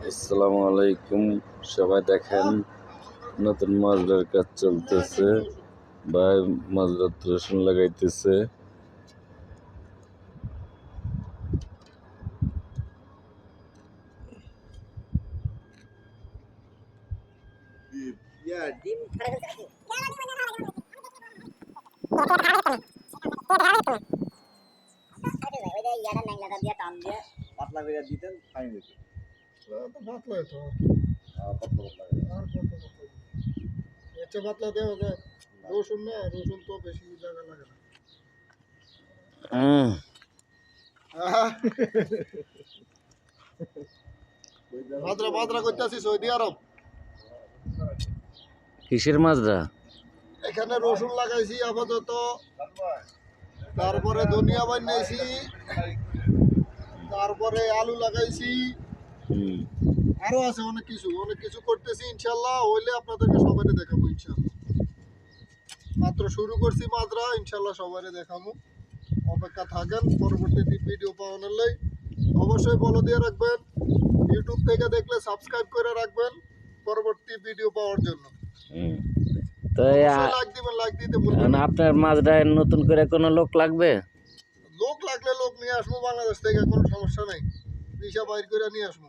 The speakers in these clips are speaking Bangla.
আসসালামু আলাইকুম। সবাই দেখেন নতুন মাজরার কাজ চলতেছে, ভাই মাজরাত রসুন লাগাইতেছে। পাতলা করে দিতেন ফাইন হইতো। পাতলা তো পাতলা আর কত পাতলা এর পাতলা দেওয়া যায়। রসুন না, রসুন তো বেশি জায়গা লাগে না। মাদ্রা মাদ্রা করতেছি সৌদি আরব। কিসের মাজরা? এখানে রসুন লাগাইছি আপাতত, তারপরে ধনিয়া বানিয়েছি, তারপরে আলু লাগাইছি, আরো আছে অনেক কিছু করতেছি। ইনশাল্লাহ হইলে আপনাদেরকে সবাই দেখাবো। ইনশাল্লাহ মাত্র শুরু করছি মাদ্রা, ইনশাল্লাহ সবাই দেখাবো। অপেক্ষা থাকেন পরবর্তী ভিডিও পাওয়ানোর লাই। অবশ্যই ফলো দিয়ে রাখবেন, ইউটিউব থেকে দেখলে সাবস্ক্রাইব করে রাখবেন পরবর্তী ভিডিও পাওয়ার জন্য। তো লাইক দিবেন, লাইক দিতে ভুলবেন না। আপনার মাজরায় নতুন করে কোনো লোক লাগবে? লোক লাগলে লোক নিয়ে আসবো বাংলাদেশ থেকে, কোনো সমস্যা নাই, ভিসা বাইর করে নিয়ে আসবো।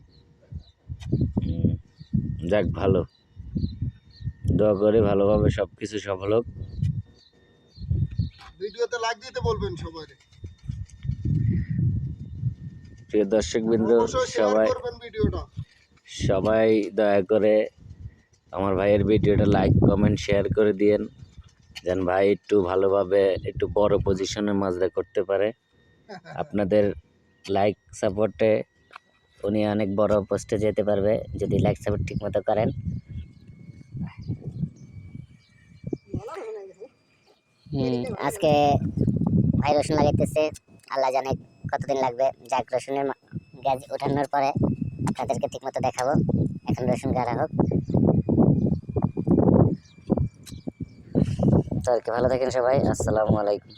যাক, ভালো, দোয়া করি ভালোভাবে সবকিছু সফল হোক। ভিডিওতে লাইক দিতে বলবেন সবাই। প্রিয় দর্শকবৃন্দ, সবাই দয়া করে আমার ভাইয়ের ভিডিওটা লাইক কমেন্ট শেয়ার করে দিয়েন, যেন ভাই একটু ভালোভাবে একটু বড় পজিশনে মাজরা করতে পারে। আপনাদের লাইক সাপোর্টে উনি অনেক বড় পোস্টে যেতে পারবে যদি লাইক সাপোর্ট ঠিক মতো করেন। আজকে ভাই রসুন লাগাইতেছে, আল্লাহ জানে কতদিন লাগবে। যাক, রসুনের গাছ ওঠানোর পরে আপনাদেরকে ঠিক মতো দেখাবো। এখন রসুন গাড়া হোক। তো আর কি, ভালো থাকেন সবাই। আসসালামু আলাইকুম।